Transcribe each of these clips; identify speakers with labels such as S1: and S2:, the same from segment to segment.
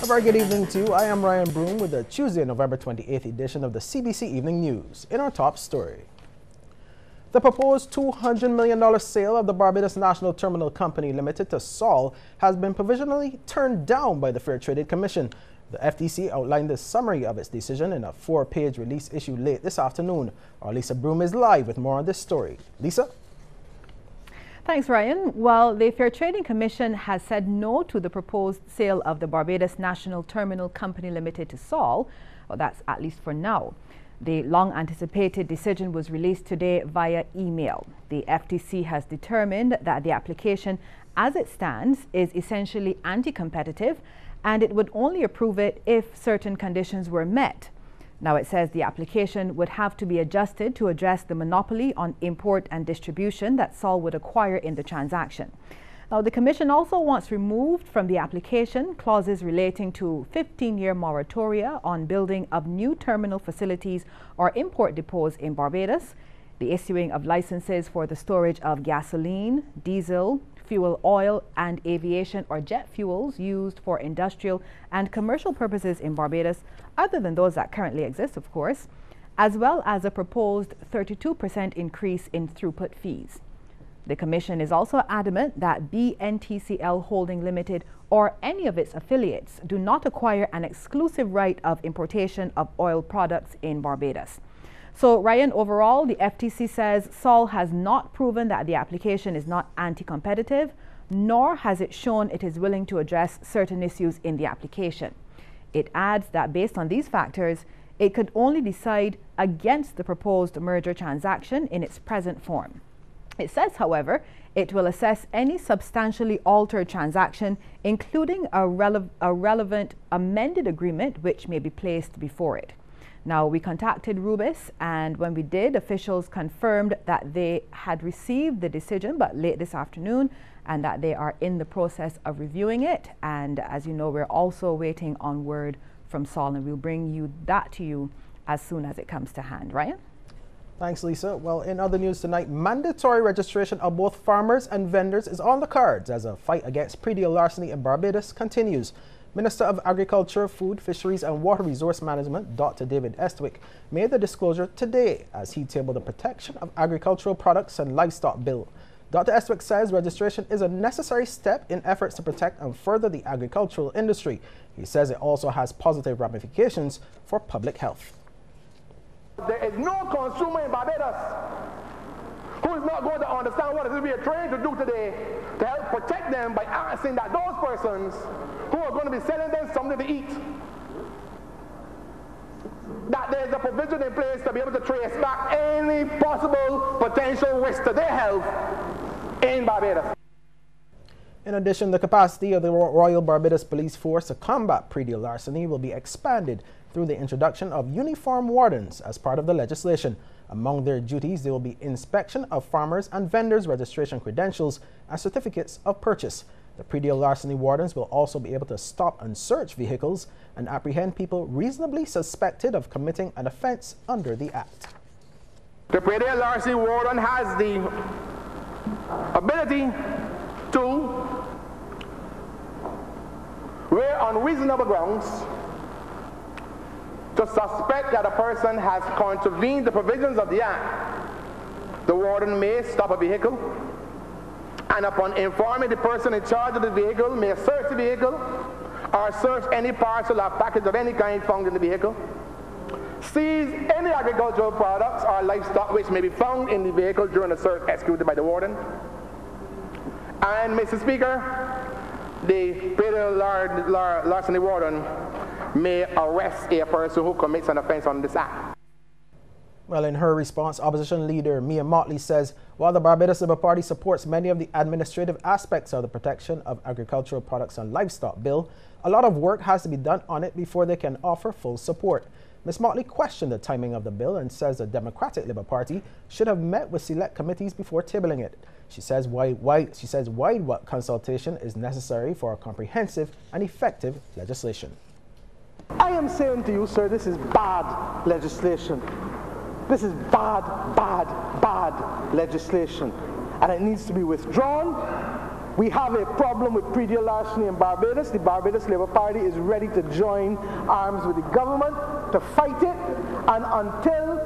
S1: A very good evening to you. I am Ryan Broom with the Tuesday, November 28th edition of the CBC Evening News. In our top story, the proposed $200 million sale of the Barbados National Terminal Company Limited to Sol has been provisionally turned down by the Fair Trade Commission. The FTC outlined the summary of its decision in a 4-page release issued late this afternoon. Our Lisa Broom is live with more on this story. Lisa?
S2: Thanks, Ryan. Well, the Fair Trading Commission has said no to the proposed sale of the Barbados National Terminal Company Limited to Sol. Well, that's at least for now. The long-anticipated decision was released today via email. The FTC has determined that the application, as it stands, is essentially anti-competitive, and it would only approve it if certain conditions were met. Now, it says the application would have to be adjusted to address the monopoly on import and distribution that Sol would acquire in the transaction. Now, the Commission also wants removed from the application clauses relating to 15-year moratoria on building of new terminal facilities or import depots in Barbados, the issuing of licenses for the storage of gasoline, diesel, fuel oil, and aviation or jet fuels used for industrial and commercial purposes in Barbados, other than those that currently exist, of course, as well as a proposed 32% increase in throughput fees. The Commission is also adamant that BNTCL Holding Limited or any of its affiliates do not acquire an exclusive right of importation of oil products in Barbados. So, Ryan, overall, the FTC says Sol has not proven that the application is not anti-competitive, nor has it shown it is willing to address certain issues in the application. It adds that based on these factors, it could only decide against the proposed merger transaction in its present form. It says, however, it will assess any substantially altered transaction, including a relevant amended agreement which may be placed before it. Now, we contacted Rubis, and when we did, officials confirmed that they had received the decision, but late this afternoon, and that they are in the process of reviewing it. And as you know, we're also waiting on word from Sol, and we'll bring that to you as soon as it comes to hand. Ryan?
S1: Thanks, Lisa. Well, in other news tonight, mandatory registration of both farmers and vendors is on the cards as a fight against pre-deal larceny in Barbados continues. Minister of Agriculture, Food, Fisheries and Water Resource Management, Dr. David Estwick, made the disclosure today as he tabled the Protection of Agricultural Products and Livestock Bill. Dr. Estwick says registration is a necessary step in efforts to protect and further the agricultural industry. He says it also has positive ramifications for public health.
S3: There is no consumer in Barbados who is not going to understand what it is we are trying to do today to help protect them by asking that those persons who are going to be selling them something to eat, that there is a provision in place to be able to trace back any possible potential risk to their health in Barbados.
S1: In addition, the capacity of the Royal Barbados Police Force to combat pre-deal larceny will be expanded through the introduction of uniform wardens as part of the legislation. Among their duties, there will be inspection of farmers and vendors' registration credentials and certificates of purchase. The pre-deal larceny wardens will also be able to stop and search vehicles and apprehend people reasonably suspected of committing an offense under the Act.
S3: The pre-deal larceny warden has the ability to, where on reasonable grounds, to suspect that a person has contravened the provisions of the Act, the warden may stop a vehicle and upon informing the person in charge of the vehicle may search the vehicle or search any parcel or package of any kind found in the vehicle, seize any agricultural products or livestock which may be found in the vehicle during the search executed by the warden. And Mr. Speaker, the pre-deal larceny warden may arrest a person who commits an offense on this Act.
S1: Well, in her response, opposition leader Mia Motley says while the Barbados Labour Party supports many of the administrative aspects of the Protection of Agricultural Products and Livestock Bill, a lot of work has to be done on it before they can offer full support. Ms. Motley questioned the timing of the bill and says the Democratic Labour Party should have met with select committees before tabling it. She says wide consultation is necessary for a comprehensive and effective legislation.
S4: I am saying to you, sir, this is bad legislation. This is bad legislation. And it needs to be withdrawn We have a problem with predial larceny in Barbados. The Barbados Labour Party is ready to join arms with the government to fight it, and until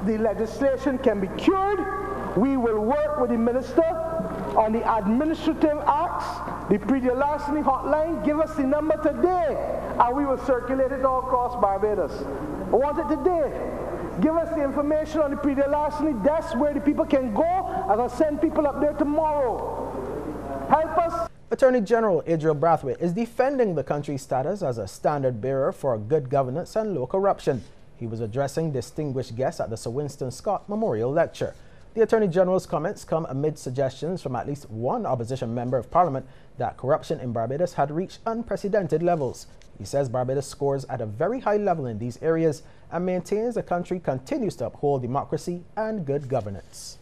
S4: the legislation can be cured, we will work with the minister on the administrative acts, the predial larceny hotline. Give us the number today, and we will circulate it all across Barbados. I want it today. Give us the information on the predial larceny desk where the people can go, and I'll send people up there tomorrow. Help us.
S1: Attorney General Adriel Brathwaite is defending the country's status as a standard bearer for good governance and low corruption. He was addressing distinguished guests at the Sir Winston Scott Memorial Lecture. The Attorney General's comments come amid suggestions from at least one opposition member of Parliament that corruption in Barbados had reached unprecedented levels. He says Barbados scores at a very high level in these areas and maintains the country continues to uphold democracy and good governance.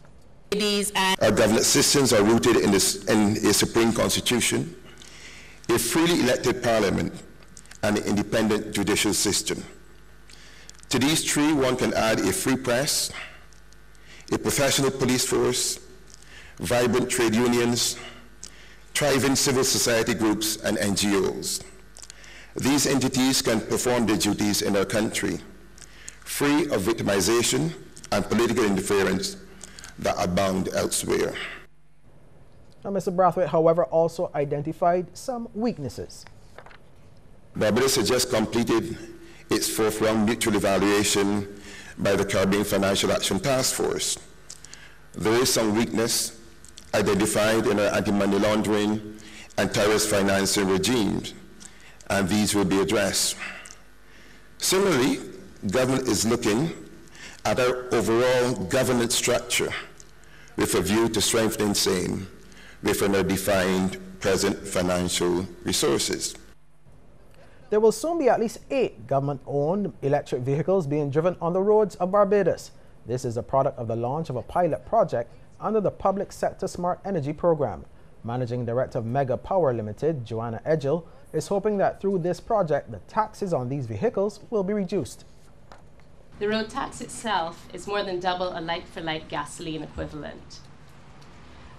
S5: Our governance systems are rooted in a supreme constitution, a freely elected parliament, and an independent judicial system. To these three, one can add a free press, a professional police force, vibrant trade unions, thriving civil society groups, and NGOs. These entities can perform their duties in our country, free of victimization and political interference that abound elsewhere.
S1: Now, Mr. Brathwaite, however, also identified some weaknesses.
S5: Barbados has just completed its fourth round mutual evaluation by the Caribbean Financial Action Task Force. There is some weakness identified in our anti-money laundering and terrorist financing regimes, and these will be addressed. Similarly, government is looking at our overall governance structure with a view to strengthening same within our defined present financial resources.
S1: There will soon be at least 8 government-owned electric vehicles being driven on the roads of Barbados. This is a product of the launch of a pilot project under the Public Sector Smart Energy Program. Managing Director of Mega Power Limited, Joanna Edgell, is hoping that through this project, the taxes on these vehicles will be reduced.
S6: The road tax itself is more than double a like-for-like gasoline equivalent.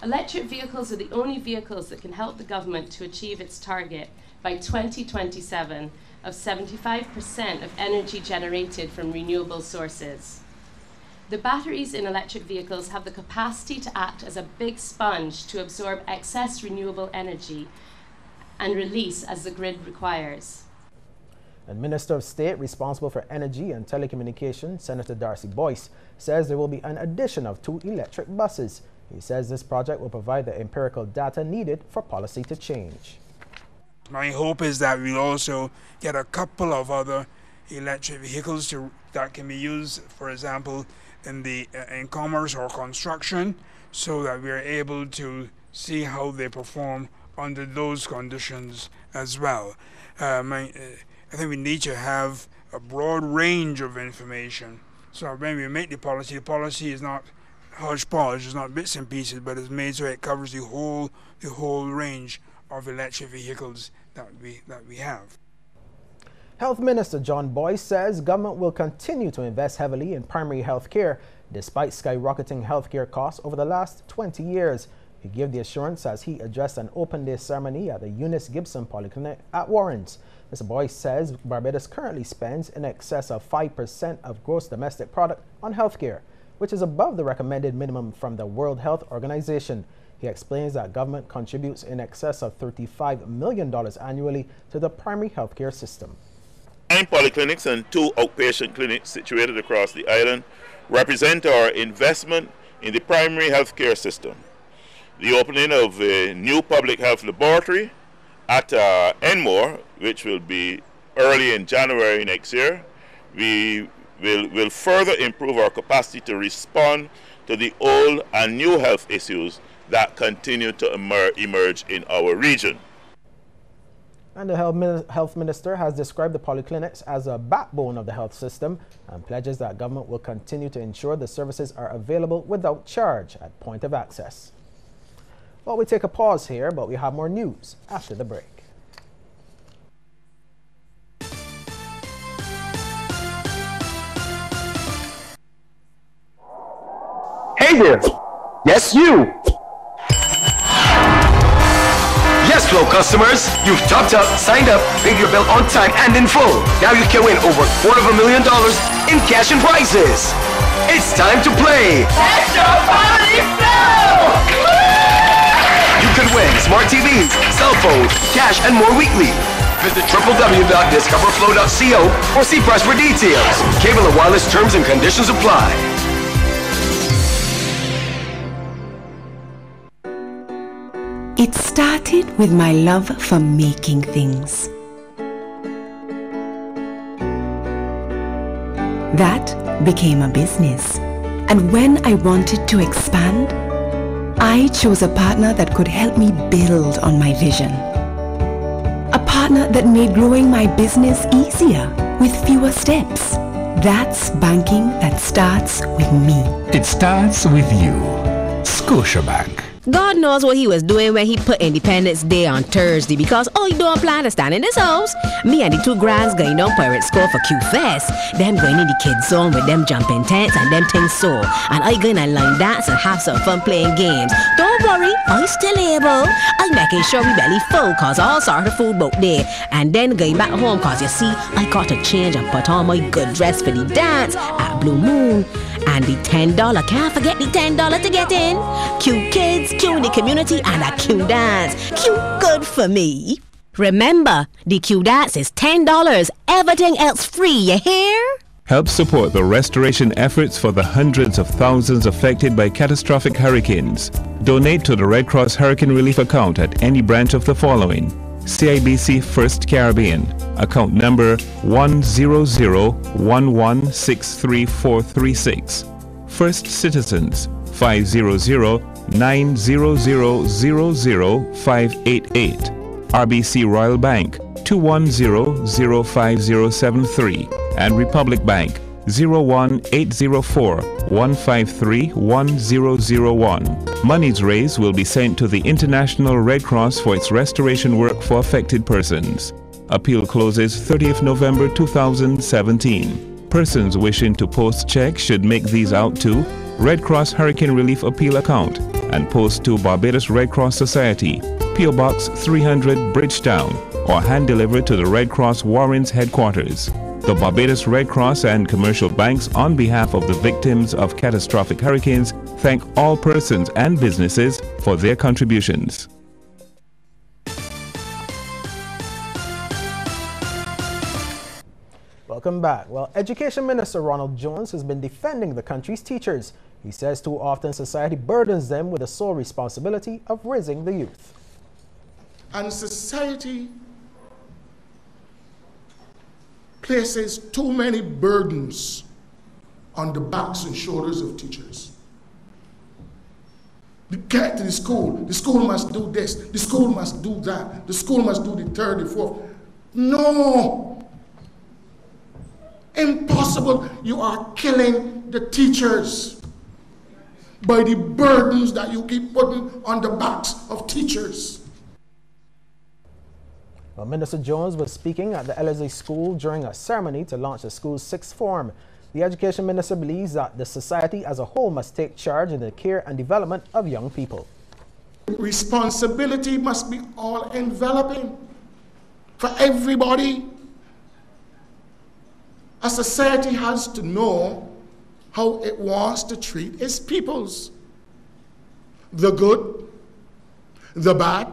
S6: Electric vehicles are the only vehicles that can help the government to achieve its target by 2027 of 75% of energy generated from renewable sources. The batteries in electric vehicles have the capacity to act as a big sponge to absorb excess renewable energy and release as the grid requires.
S1: And Minister of State responsible for Energy and Telecommunications, Senator Darcy Boyce, says there will be an addition of 2 electric buses. He says this project will provide the empirical data needed for policy to change.
S7: My hope is that we'll also get a couple of other electric vehicles that can be used, for example, in commerce or construction, so that we're able to see how they perform under those conditions as well. I think we need to have a broad range of information. So when we make the policy is not hodgepodge, it's not bits and pieces, but it's made so it covers the whole range of electric vehicles that we have.
S1: Health Minister John Boyce says government will continue to invest heavily in primary health care despite skyrocketing healthcare costs over the last 20 years. He gave the assurance as he addressed an open day ceremony at the Eunice Gibson Polyclinic at Warrens. Mr. Boyce says Barbados currently spends in excess of 5% of gross domestic product on healthcare, which is above the recommended minimum from the World Health Organization. He explains that government contributes in excess of $35 million annually to the primary healthcare system.
S8: 9 polyclinics and 2 outpatient clinics situated across the island represent our investment in the primary healthcare system. The opening of a new public health laboratory at Enmore, which will be early in January next year, we will further improve our capacity to respond to the old and new health issues that continue to emerge in our region.
S1: And the health minister has described the polyclinics as a backbone of the health system and pledges that government will continue to ensure the services are available without charge at point of access. Well, we take a pause here, but we have more news after the break.
S9: Hey there! Yes, you! Cashflow customers, you've topped up, signed up, paid your bill on time and in full. Now you can win over $250,000 in cash and prizes. It's time to play.
S10: Let your party flow!
S9: You can win smart TVs, cell phones, cash, and more weekly. Visit www.discoverflow.co or see press for details. Cable and wireless terms and conditions apply.
S11: It started with my love for making things. That became a business. And when I wanted to expand, I chose a partner that could help me build on my vision. A partner that made growing my business easier with fewer steps. That's banking that starts with me.
S12: It starts with you. Scotiabank.
S13: God knows what he was doing when he put Independence Day on Thursday because he don't plan to stand in this house. Me and the two grands going down Pirate School for Q-Fest. Them going in the kids zone with them jumping tents and them things so. And I going to line dance and have some fun playing games. Don't worry, I still able. I making sure we belly full cause all sort of food both there. And then going back home cause you see, I got to change and put on my good dress for the dance at Blue Moon. And the $10, can't forget the $10 to get in. Cute kids, cute in the community, and a cute dance. Cute good for me. Remember, the cute dance is $10. Everything else free, you hear?
S14: Help support the restoration efforts for the hundreds of thousands affected by catastrophic hurricanes. Donate to the Red Cross Hurricane Relief account at any branch of the following: CIBC First Caribbean, account number 10011633436. First Citizens, 500-900-00588. RBC Royal Bank, 210-05073. And Republic Bank, 01804-153-1001. Monies raised will be sent to the International Red Cross for its restoration work for affected persons. Appeal closes 30th November 2017. Persons wishing to post checks should make these out to Red Cross Hurricane Relief Appeal account and post to Barbados Red Cross Society, P.O. Box 300 Bridgetown, or hand deliver to the Red Cross Warrens headquarters. The Barbados Red Cross and commercial banks, on behalf of the victims of catastrophic hurricanes, thank all persons and businesses for their contributions.
S1: Welcome back. Well, Education Minister Ronald Jones has been defending the country's teachers. He says too often society burdens them with the sole responsibility of raising the youth.
S15: And society places too many burdens on the backs and shoulders of teachers. Get to the school must do this, the school must do that, the school must do the third, the fourth. No! Impossible. You are killing the teachers by the burdens that you keep putting on the backs of teachers.
S1: Well, Minister Jones was speaking at the Ellerslie School during a ceremony to launch the school's sixth form. The Education Minister believes that the society as a whole must take charge in the care and development of young people.
S15: Responsibility must be all-enveloping for everybody. A society has to know how it wants to treat its peoples. The good, the bad,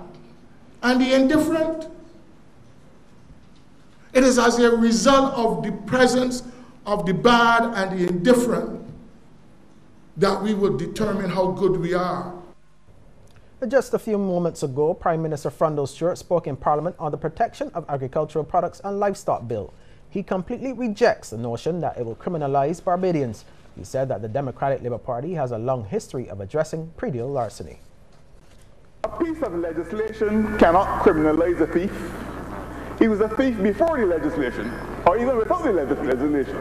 S15: and the indifferent. It is as a result of the presence of the bad and the indifferent that we will determine how good we are.
S1: Just a few moments ago, Prime Minister Frondel Stewart spoke in Parliament on the Protection of Agricultural Products and Livestock Bill. He completely rejects the notion that it will criminalize Barbadians. He said that the Democratic Labour Party has a long history of addressing predial larceny.
S3: A piece of legislation cannot criminalize a thief. He was a thief before the legislation, or even without the legislation.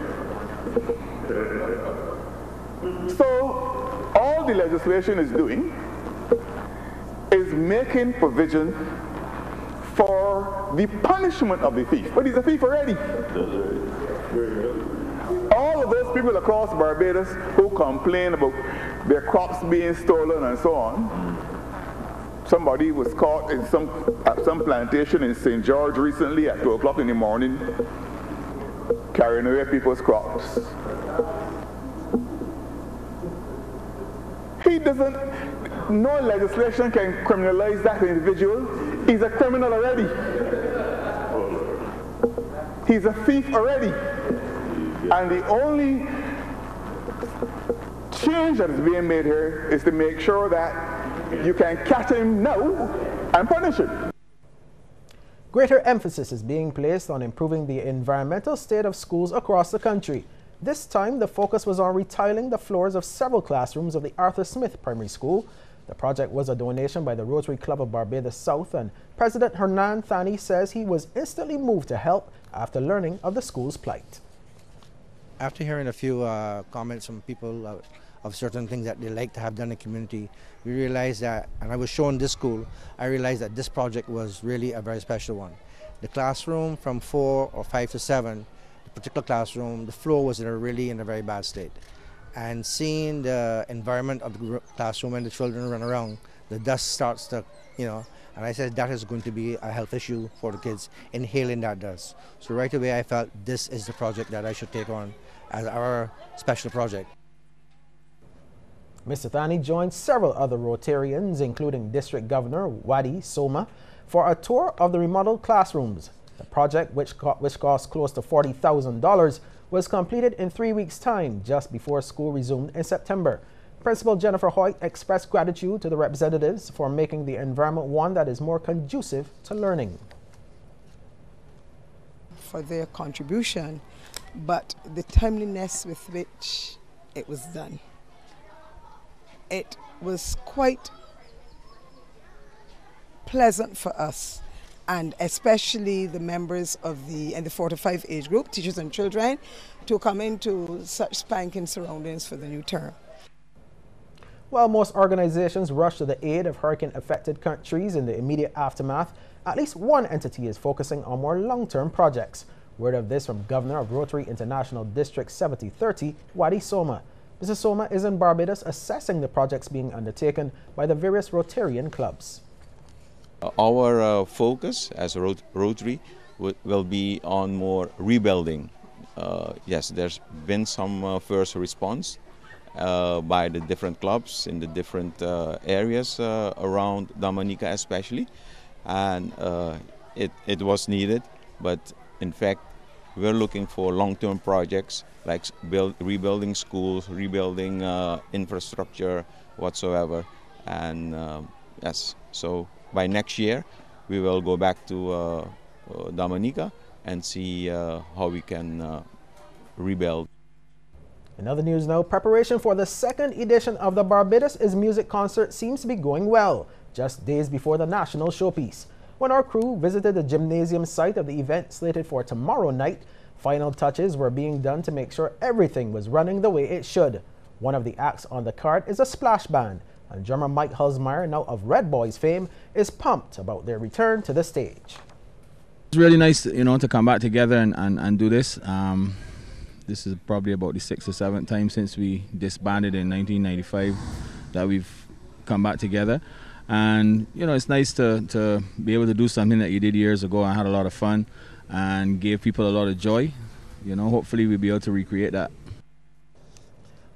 S3: So, all the legislation is doing is making provision for the punishment of the thief. But he's a thief already. All of those people across Barbados who complain about their crops being stolen and so on, Somebody was caught in at some plantation in St. George recently at 2 o'clock in the morning, carrying away people's crops. He doesn't, no legislation can criminalize that individual. He's a criminal already. He's a thief already. And the only change that is being made here is to make sure that you can catch him now and punish him.
S1: Greater emphasis is being placed on improving the environmental state of schools across the country. This time, the focus was on retiling the floors of several classrooms of the Arthur Smith Primary School. The project was a donation by the Rotary Club of Barbados South, and President Hernan Thani says he was instantly moved to help after learning of the school's plight.
S16: After hearing a few comments from people of certain things that they like to have done in the community, we realized that, and I was shown this school, I realized that this project was really a very special one. The classroom from 4 or 5 to 7, the particular classroom, the floor was really in a very bad state. And seeing the environment of the classroom and the children run around, the dust starts to, and I said that is going to be a health issue for the kids, inhaling that dust. So right away I felt this is the project that I should take on as our special project.
S1: Mr. Thani joined several other Rotarians, including District Governor Wadi Soma, for a tour of the remodeled classrooms. The project, which cost close to $40,000, was completed in 3 weeks' time, just before school resumed in September. Principal Jennifer Hoyt expressed gratitude to the representatives for making the environment one that is more conducive to learning.
S17: For their contribution, but the timeliness with which it was done. It was quite pleasant for us, and especially the members of the 4 to 5 age group, teachers and children, to come into such spanking surroundings for the new term.
S1: While most organizations rush to the aid of hurricane-affected countries in the immediate aftermath, at least one entity is focusing on more long-term projects. Word of this from Governor of Rotary International District 7030, Wadi Soma. Mr. Soma is in Barbados assessing the projects being undertaken by the various Rotarian clubs.
S18: Our focus as a Rotary will be on more rebuilding. Yes, there's been some first response by the different clubs in the different areas around Dominica especially, and it was needed, but in fact we're looking for long-term projects like rebuilding schools, rebuilding infrastructure whatsoever, and yes, so by next year we will go back to Dominica and see how we can rebuild.
S1: In other news now, preparation for the second edition of the Barbados is Music concert seems to be going well, just days before the national showpiece. When our crew visited the gymnasium site of the event slated for tomorrow night, final touches were being done to make sure everything was running the way it should. One of the acts on the card is a splash band, and drummer Mike Hulsmeyer, now of Red Boys fame, is pumped about their return to the stage.
S19: It's really nice, to come back together and do this. This is probably about the 6th or 7th time since we disbanded in 1995 that we've come back together. And, it's nice to be able to do something that you did years ago. I had a lot of fun and gave people a lot of joy. Hopefully we'll be able to recreate that.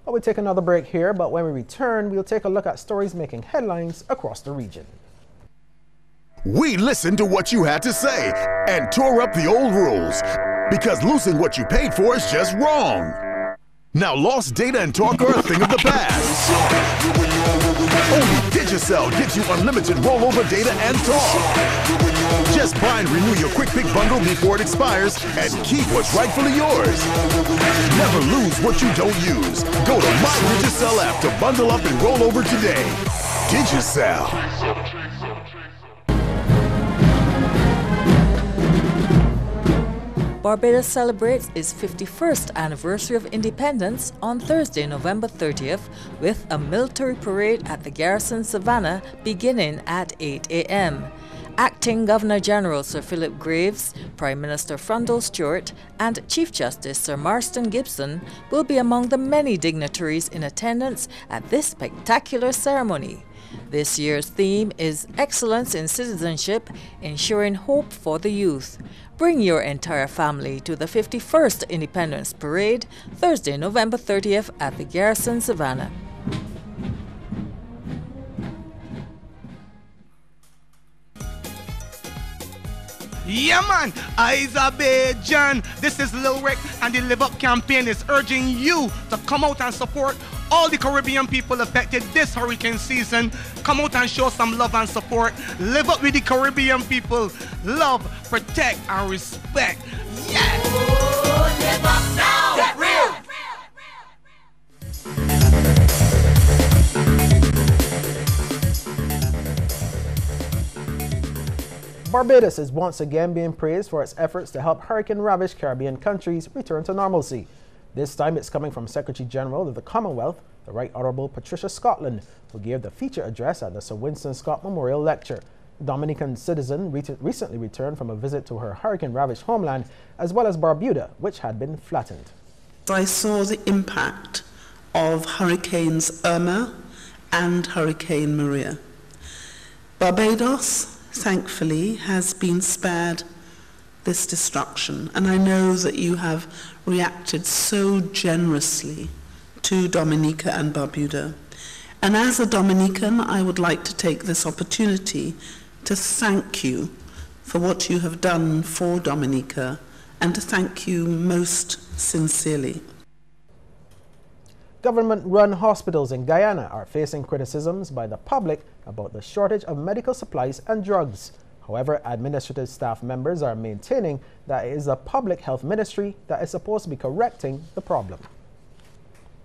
S1: Well, we'll take another break here, but when we return, we'll take a look at stories making headlines across the region.
S20: We listened to what you had to say and tore up the old rules, because losing what you paid for is just wrong. Now lost data and talk are a thing of the past. Only Digicel gives you unlimited rollover data and talk. Just buy and renew your Quick Pick bundle before it expires and keep what's rightfully yours. Never lose what you don't use. Go to My Digicel app to bundle up and roll over today. Digicel.
S21: Barbados celebrates its 51st anniversary of independence on Thursday, November 30th, with a military parade at the Garrison Savannah beginning at 8 a.m. Acting Governor General Sir Philip Graves, Prime Minister Frundle Stewart, and Chief Justice Sir Marston Gibson will be among the many dignitaries in attendance at this spectacular ceremony. This year's theme is Excellence in Citizenship, Ensuring Hope for the Youth. Bring your entire family to the 51st Independence Parade, Thursday, November 30th at the Garrison Savannah.
S2: Yeah man, Azerbaijan. This is Lil Rick, and the Live Up campaign is urging you to come out and support all the Caribbean people affected this hurricane season. Come out and show some love and support. Live up with the Caribbean people. Love, protect, and respect. Yes!
S10: Oh, live up now! Get real!
S1: Barbados is once again being praised for its efforts to help hurricane-ravaged Caribbean countries return to normalcy. This time it's coming from Secretary General of the Commonwealth, the Right Honourable Patricia Scotland, who gave the feature address at the Sir Winston Scott Memorial Lecture. The Dominican citizen recently returned from a visit to her hurricane-ravaged homeland, as well as Barbuda, which had been flattened.
S22: I saw the impact of Hurricanes Irma and Hurricane Maria. Barbados, thankfully, has been spared this destruction, and I know that you have reacted so generously to Dominica and Barbuda. And as a Dominican, I would like to take this opportunity to thank you for what you have done for Dominica, and to thank you most sincerely.
S1: Government-run hospitals in Guyana are facing criticisms by the public about the shortage of medical supplies and drugs. However, administrative staff members are maintaining that it is the Public Health Ministry that is supposed to be correcting the problem.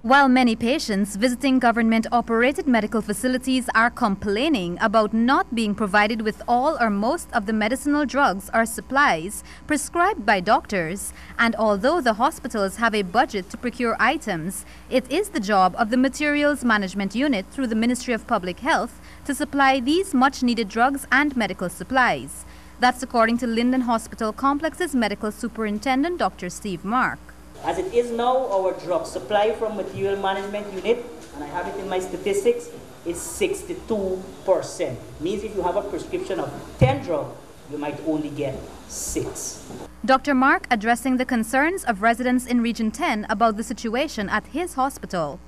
S23: While many patients visiting government-operated medical facilities are complaining about not being provided with all or most of the medicinal drugs or supplies prescribed by doctors, and although the hospitals have a budget to procure items, it is the job of the Materials Management Unit through the Ministry of Public Health to supply these much-needed drugs and medical supplies. That's according to Linden Hospital Complex's Medical Superintendent Dr. Steve Mark.
S24: As it is now, our drug supply from Material Management Unit, and I have it in my statistics, is 62%. Means if you have a prescription of 10 drugs, you might only get 6.
S23: Dr. Mark addressing the concerns of residents in Region 10 about the situation at his hospital.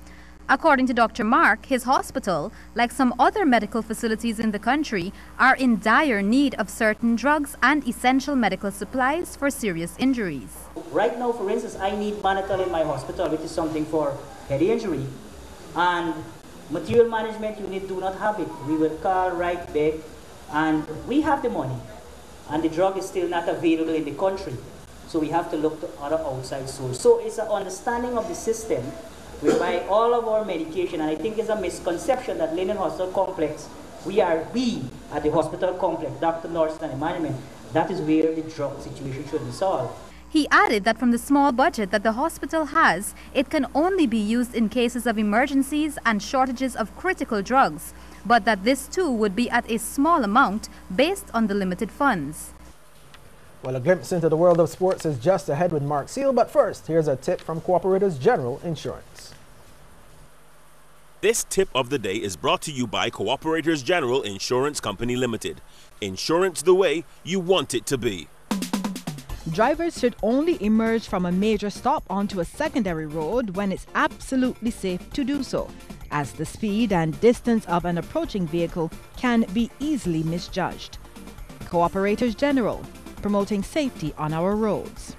S23: According to Dr. Mark, his hospital, like some other medical facilities in the country, are in dire need of certain drugs and essential medical supplies for serious injuries.
S24: Right now, for instance, I need mannitol in my hospital, which is something for head injury, and Material Management Unit do not have it. We will call right back, and we have the money, and the drug is still not available in the country, so we have to look to other outside sources. So it's an understanding of the system whereby all of our medication, and I think it's a misconception that Linden Hospital Complex, we at the hospital complex, Dr. Norris and the management, that is where the drug situation should be solved.
S23: He added that from the small budget that the hospital has, it can only be used in cases of emergencies and shortages of critical drugs, but that this too would be at a small amount based on the limited funds.
S1: Well, a glimpse into the world of sports is just ahead with Mark Seal, but first, here's a tip from Cooperators General Insurance.
S25: This tip of the day is brought to you by Cooperators General Insurance Company Limited. Insurance the way you want it to be.
S26: Drivers should only emerge from a major stop onto a secondary road when it's absolutely safe to do so, as the speed and distance of an approaching vehicle can be easily misjudged. Cooperators General, promoting safety on our roads.